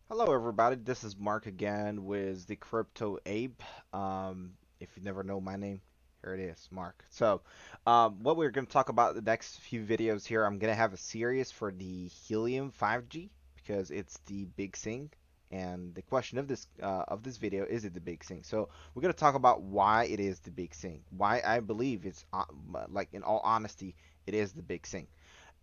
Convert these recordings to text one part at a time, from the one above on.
Hello, everybody. This is Mark again with the Crypto Ape. If you never know my name, here it is, Mark. What we're going to talk about the next few videos here, I'm going to have a series for the Helium 5G because it's the big thing. And the question of this video is it the big thing? So we're going to talk about why it is the big thing. Why I believe it's like in all honesty, it is the big thing.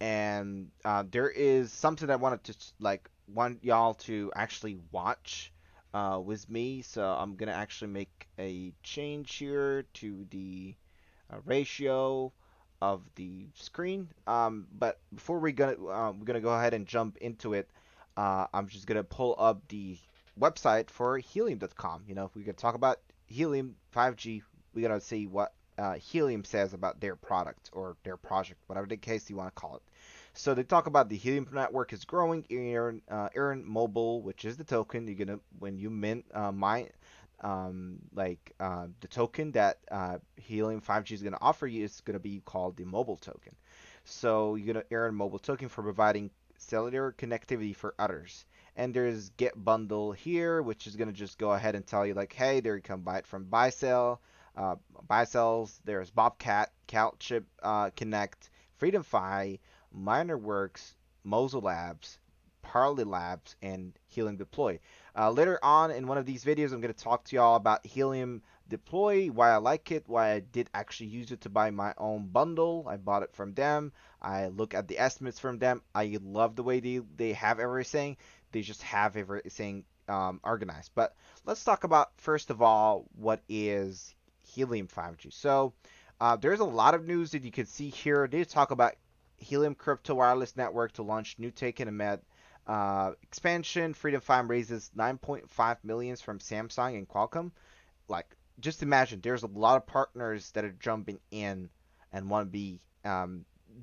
And there is something I wanted to want y'all to actually watch with me. So I'm gonna actually make a change here to the ratio of the screen. But before we're gonna go ahead and jump into it. I'm just gonna pull up the website for Helium.com. You know, if we could talk about Helium 5G, we gotta see what Helium says about their product or their project, whatever the case you want to call it. So they talk about the Helium network is growing. Earn Mobile, which is the token you're gonna when you mint mine the token that Helium 5G is going to offer you is going to be called the mobile token. So you're going to earn mobile token for providing cellular connectivity for others. And there's Get Bundle here, which is going to just go ahead and tell you like, hey, there you come buy it from uh, Buy Cells. There's Bobcat, CalChip Connect, Freedom Fi, MinerWorks, Mozo Labs, Parley Labs, and Helium Deploy. Later on in one of these videos, I'm going to talk to y'all about Helium Deploy, why I like it, why I did actually use it to buy my own bundle. I bought it from them. I look at the estimates from them. I love the way they have everything. They just have everything organized. But let's talk about, first of all, what is Helium 5G. There's a lot of news that you can see here. They talk about Helium Crypto Wireless Network to launch new token amid expansion. Freedom Farm raises 9.5 millions from Samsung and Qualcomm. Like, just imagine, there's a lot of partners that are jumping in and want to be.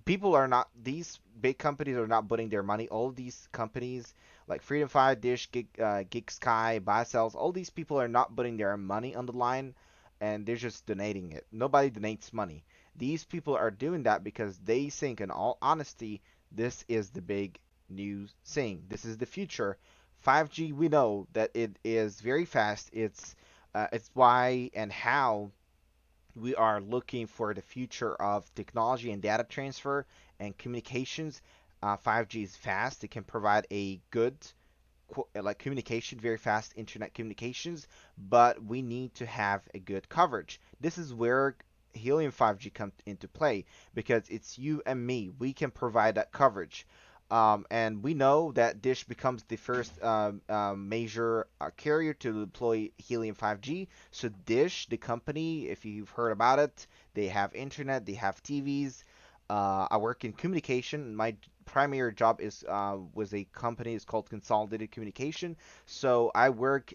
People are not. These big companies are not putting their money. All of these companies like Freedom Fire, Dish, Gig Sky, Buy Cells, all these people are not putting their money on the line, and they're just donating it. Nobody donates money. These people are doing that because they think, in all honesty, this is the big new thing. This is the future. 5G, we know that it is very fast. It's why and how we are looking for the future of technology and data transfer and communications. 5G is fast. It can provide a good like communication, very fast internet communications, but we need to have a good coverage. This is where Helium 5G comes into play because it's you and me. We can provide that coverage. And we know that Dish becomes the first major carrier to deploy Helium 5G. So Dish, the company, if you've heard about it, they have internet, they have TVs. I work in communication. My primary job is with a company is called Consolidated Communication. So I work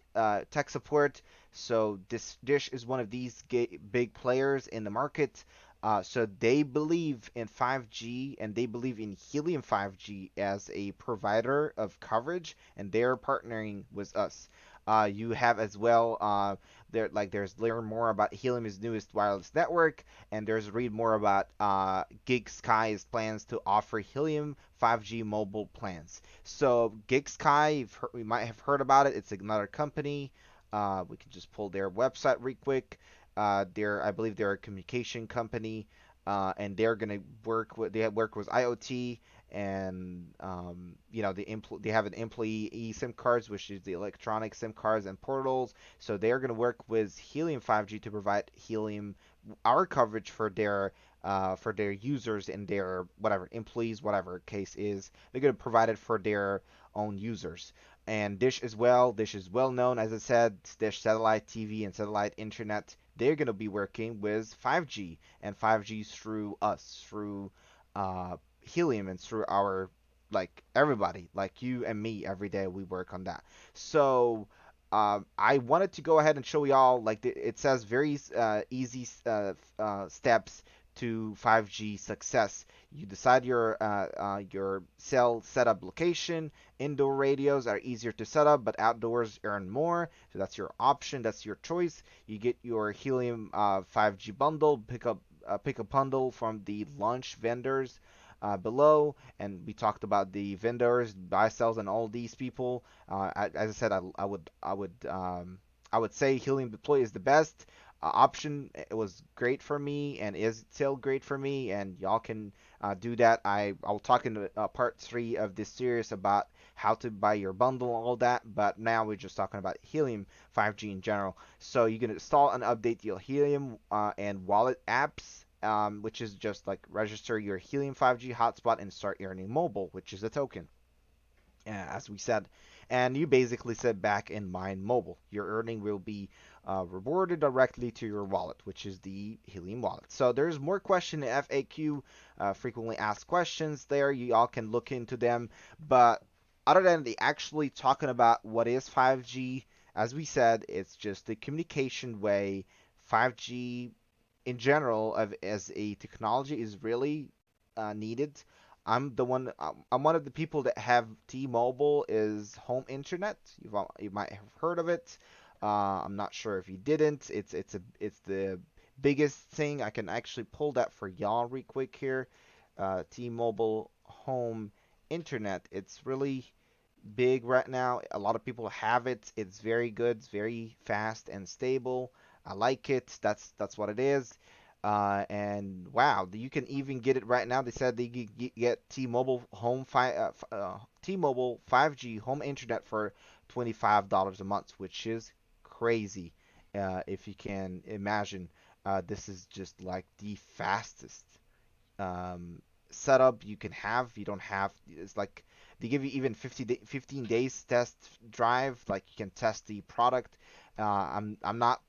tech support. So this Dish is one of these big players in the market. So they believe in 5G and they believe in Helium 5G as a provider of coverage, and they're partnering with us. You have as well there's learn more about Helium's newest wireless network, and there's read more about Gig Sky's plans to offer Helium 5G mobile plans. So Gig Sky, we might have heard about it. It's another company. We can just pull their website real quick. I believe they're a communication company, and they're gonna work with IoT, and they have an employee SIM cards, which is the electronic SIM cards and portals. So they're gonna work with Helium 5G to provide Helium our coverage for their users and their whatever employees, whatever case is. They're gonna provide it for their own users. And Dish as well. Dish is well known, as I said, Dish satellite TV and satellite internet. They're going to be working with 5G and 5G through us, through Helium, and through our like everybody, like you and me. Every day we work on that. So I wanted to go ahead and show y'all it says very easy steps to 5G success. You decide your cell setup location. Indoor radios are easier to set up, but outdoors earn more. So that's your option. That's your choice. You get your Helium 5G bundle. Pick a bundle from the launch vendors. below, and we talked about the vendors, buy sells, and all these people. As I said, I would say Helium Deploy is the best option. It was great for me and is still great for me, and y'all can do that. I'll talk in part three of this series about how to buy your bundle and all that, but now we're just talking about Helium 5G in general. So you can install and update your Helium and wallet apps, which is just like register your Helium 5G hotspot and start earning mobile, which is a token, as we said. And you basically sit back and mine mobile. Your earning will be rewarded directly to your wallet, which is the Helium wallet. So there's more question in FAQ, frequently asked questions there. You all can look into them. But other than the actually talking about what is 5G, as we said, it's just the communication way. 5G in general as a technology is really needed. I'm one of the people that have T-Mobile is home internet. You might have heard of it. I'm not sure if you didn't. It's the biggest thing. I can actually pull that for y'all real quick here. T-Mobile home internet. It's really big right now. A lot of people have it. It's very good. It's very fast and stable. I like it. That's what it is. And wow, you can even get it right now. They said they get T-Mobile 5G home internet for $25 a month, which is crazy. If you can imagine, this is just like the fastest um, setup you can have. You don't have, it's like they give you even 15 days test drive. Like you can test the product. I'm not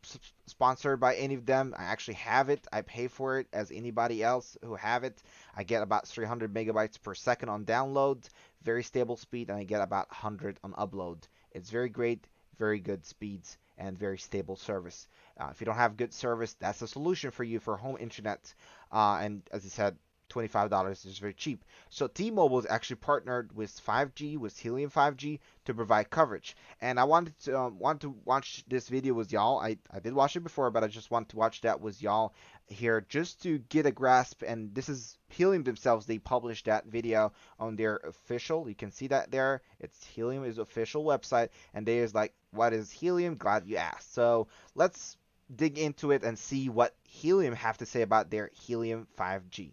sponsored by any of them. I actually have it. I pay for it as anybody else who have it. I get about 300 megabytes per second on download, very stable speed, and I get about 100 on upload. It's very great, very good speeds, and very stable service. If you don't have good service, that's a solution for you for home internet. And as I said, $25 is very cheap. So T-Mobile is actually partnered with 5G, with Helium 5G, to provide coverage. And I want to watch this video with y'all. I did watch it before, but I just want to watch that with y'all here just to get a grasp. And this is Helium themselves. They published that video on their official. You can see that there. It's Helium's official website, and there's like, what is Helium? Glad you asked. So let's dig into it and see what Helium have to say about their Helium 5G.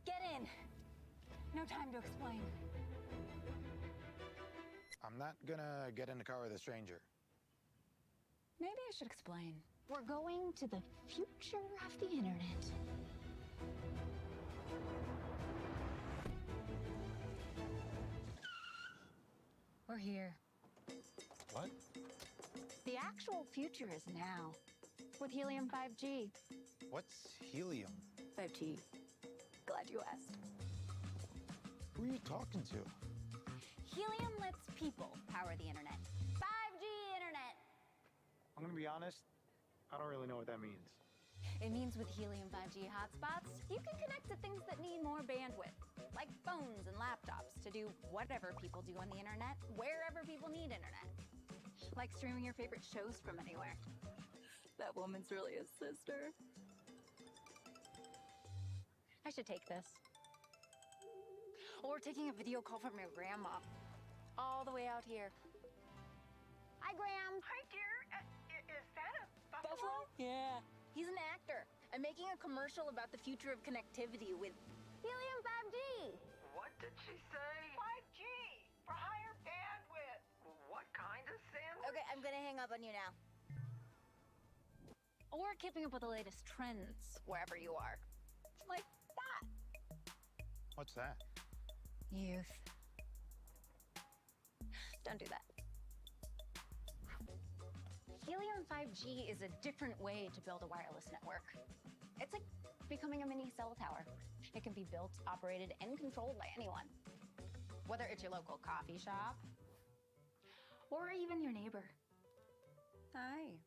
Get in. No time to explain. I'm not gonna get in the car with a stranger. Maybe I should explain. We're going to the future of the internet. We're here. What? The actual future is now. With Helium 5G. What's helium? 5G. Glad you asked. Who are you talking to? Helium lets people power the internet. 5G internet! I'm gonna be honest, I don't really know what that means. It means with Helium 5G hotspots, you can connect to things that need more bandwidth, like phones and laptops, to do whatever people do on the internet, wherever people need internet. Like streaming your favorite shows from anywhere. That woman's really a sister. I should take this. Or taking a video call from your grandma. All the way out here. Hi, Gram. Hi, dear. Is that a buffalo? Yeah. He's an actor. I'm making a commercial about the future of connectivity with Helium 5G. What did she say? 5G for higher bandwidth. What kind of sandwich? Okay, I'm gonna hang up on you now. Or keeping up with the latest trends wherever you are. Like that. What's that? Youth. Don't do that. Helium 5G is a different way to build a wireless network. It's like becoming a mini cell tower. It can be built, operated, and controlled by anyone. Whether it's your local coffee shop, or even your neighbor. Hi.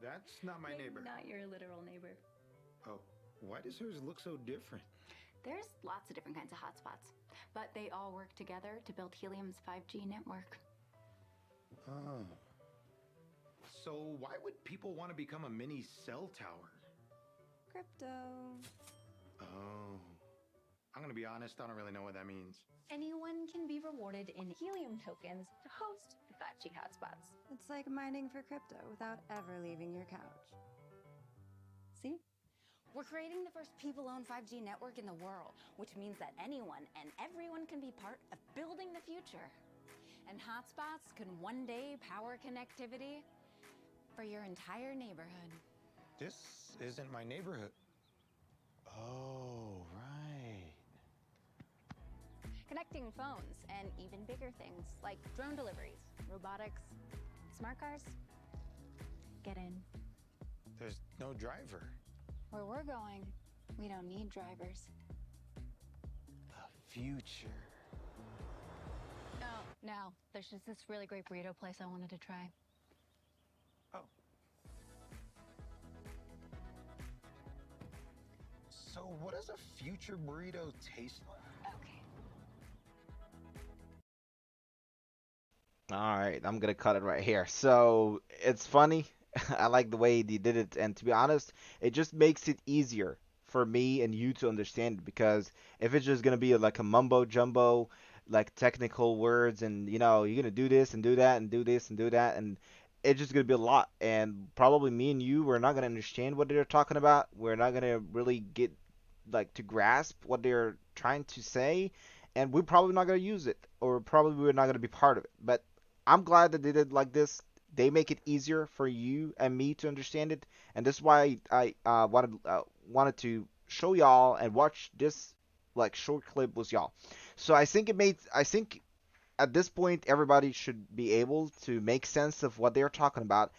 That's not my neighbor. Not your literal neighbor. Oh, why does hers look so different? There's lots of different kinds of hotspots, but they all work together to build Helium's 5G network. Oh. So why would people want to become a mini cell tower? crypto. Oh. I'm gonna be honest, I don't really know what that means. Anyone can be rewarded in Helium tokens to host 5G hotspots. It's like mining for crypto without ever leaving your couch. See? We're creating the first people-owned 5G network in the world, which means that anyone and everyone can be part of building the future. And hotspots can one day power connectivity for your entire neighborhood. This isn't my neighborhood. Oh, right. Connecting phones and even bigger things like drone deliveries, robotics, smart cars. Get in. There's no driver. Where we're going, we don't need drivers. The future. No, there's just this really great burrito place I wanted to try. Oh. So what does a future burrito taste like? Okay. All right, I'm gonna cut it right here. So it's funny. I like the way they did it, and to be honest, it just makes it easier for me and you to understand it. Because if it's just gonna be like a mumbo jumbo, like technical words, and you're gonna do this and do that and do this and do that, and it's just gonna be a lot. And probably me and you, we're not gonna understand what they're talking about. We're not gonna really get like to grasp what they're trying to say, and we're probably not going to use it, or probably we're not going to be part of it. But I'm glad that they did like this. They make it easier for you and me to understand it, and that's why I wanted to show y'all and watch this like short clip with y'all. So I think at this point everybody should be able to make sense of what they're talking about.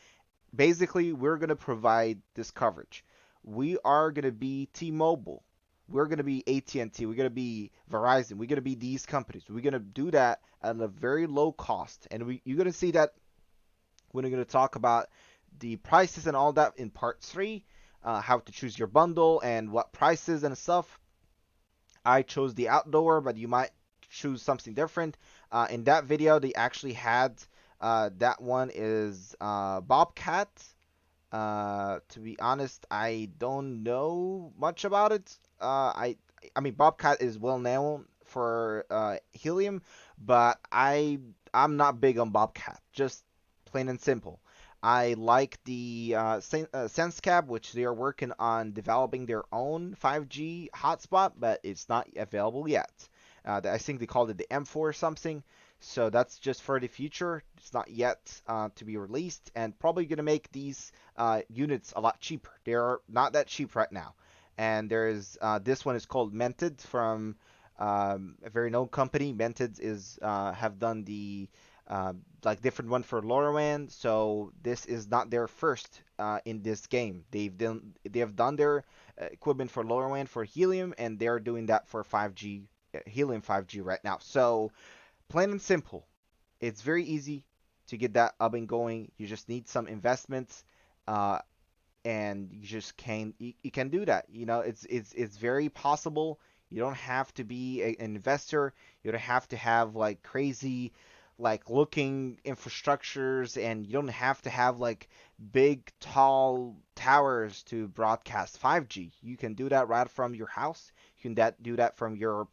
Basically, we're going to provide this coverage. We are going to be T-Mobile. We're going to be AT&T. We're going to be Verizon. We're going to be these companies. We're going to do that at a very low cost. And you're going to see that when we're going to talk about the prices and all that in part 3, how to choose your bundle and what prices and stuff. I chose the outdoor, but you might choose something different. In that video, they actually had that one is Bobcat. To be honest, I don't know much about it. I mean Bobcat is well known for Helium, but I'm not big on Bobcat. Just plain and simple. I like the SenseCab, which they are working on developing their own 5G hotspot, but it's not available yet. I think they called it the M4 or something. So that's just for the future. It's not yet to be released, and probably going to make these units a lot cheaper. They're not that cheap right now. And there's this one is called Mented from a very known company. Mented is have done the like different one for LoRaWAN. So this is not their first in this game. They have done their equipment for LoRaWAN for Helium, and they're doing that for 5G Helium 5G right now. So plain and simple, it's very easy to get that up and going. You just need some investments, uh, and you can do that. It's very possible. You don't have to be an investor. You don't have to have like crazy like looking infrastructures, and you don't have to have like big tall towers to broadcast 5G. You can do that right from your house. You can do that from your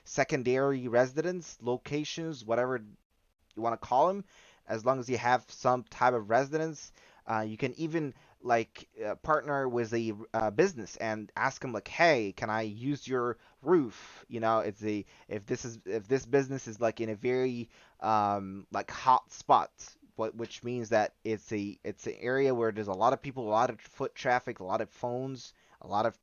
secondary residence locations, whatever you want to call them, as long as you have some type of residence. You can even like partner with a business and ask them like, hey, can I use your roof? It's a if this business is like in a very like hot spot, which means that it's an area where there's a lot of people, a lot of foot traffic, a lot of phones, a lot of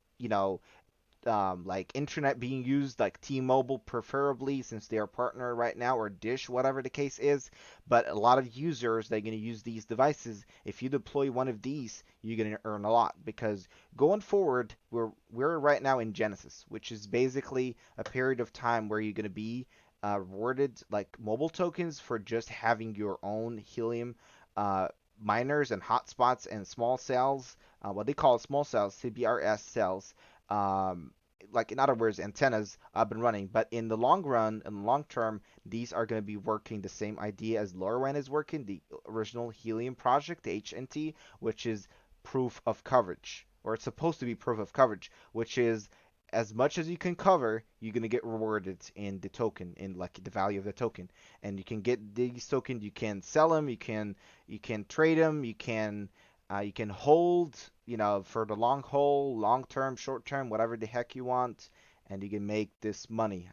like internet being used, like T-Mobile preferably, since they are partner right now, or Dish, whatever the case is. But a lot of users they're going to use these devices. If you deploy one of these, you're going to earn a lot, because going forward, we're right now in Genesis, which is basically a period of time where you're going to be rewarded like mobile tokens for just having your own Helium uh, miners and hotspots and small cells, what they call small cells, CBRS cells, um, like in other words, antennas up and running. But in the long run, in the long term, these are going to be working the same idea as LoRaWAN is working, the original Helium project, the HNT, which is proof of coverage. or it's supposed to be proof of coverage, which is as much as you can cover, you're gonna get rewarded in the token, in like the value of the token, and you can get these tokens. You can sell them, you can trade them, you can hold, for the long haul, long term, short term, whatever the heck you want, and you can make this money.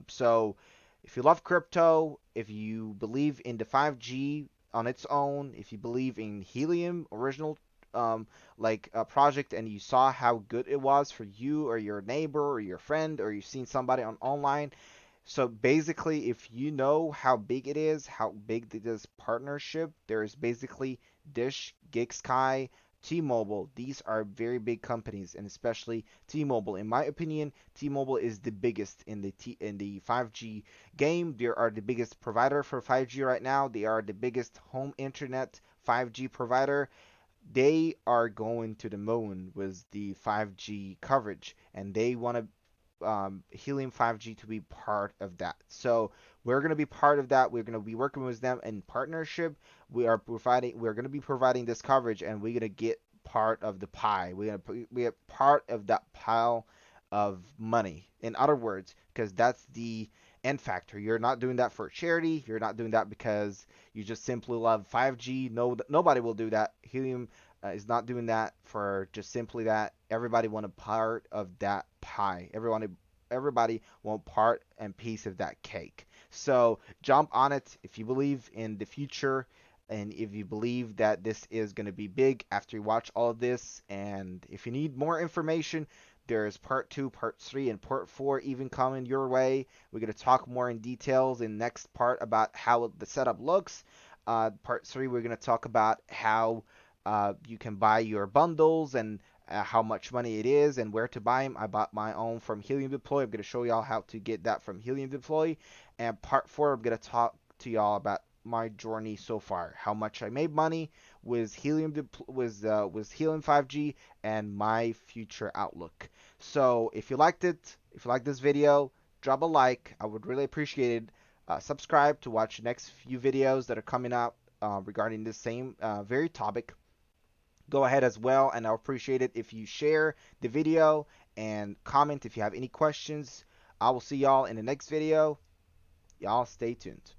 So if you love crypto, if you believe in the 5G on its own, if you believe in Helium original like a project, and you saw how good it was for you or your neighbor or your friend, or you've seen somebody on online, so basically, if you know how big it is, how big this partnership, there is basically Dish, GigSky, T-Mobile. These are very big companies, and especially T-Mobile. In my opinion, T-Mobile is the biggest in the 5G game. They are the biggest provider for 5G right now. They are the biggest home internet 5G provider. They are going to the moon with the 5G coverage, and they want to Helium 5G to be part of that. So we're going to be part of that. We're going to be working with them in partnership. We're going to be providing this coverage, and we're going to get part of the pie. We get part of that pile of money. In other words, because that's the end factor. You're not doing that for charity. You're not doing that because you just simply love 5G. No, nobody will do that. Helium is not doing that for just simply that. Everybody want a part of that pie. Everybody want part and piece of that cake. So jump on it if you believe in the future, and if you believe that this is going to be big after you watch all of this. And if you need more information, there's part two, part three, and part four even coming your way. We're going to talk more in details in next part about how the setup looks. Part three, we're going to talk about how you can buy your bundles, and how much money it is and where to buy them. I bought my own from Helium Deploy. I'm going to show y'all how to get that from Helium Deploy. And part four, I'm going to talk to y'all about my journey so far, how much I made money with with Helium 5G, and my future outlook. So if you liked this video, drop a like. I would really appreciate it. Subscribe to watch the next few videos that are coming up regarding this same very topic. Go ahead as well, and I'll appreciate it if you share the video and comment if you have any questions. I will see y'all in the next video. Y'all stay tuned.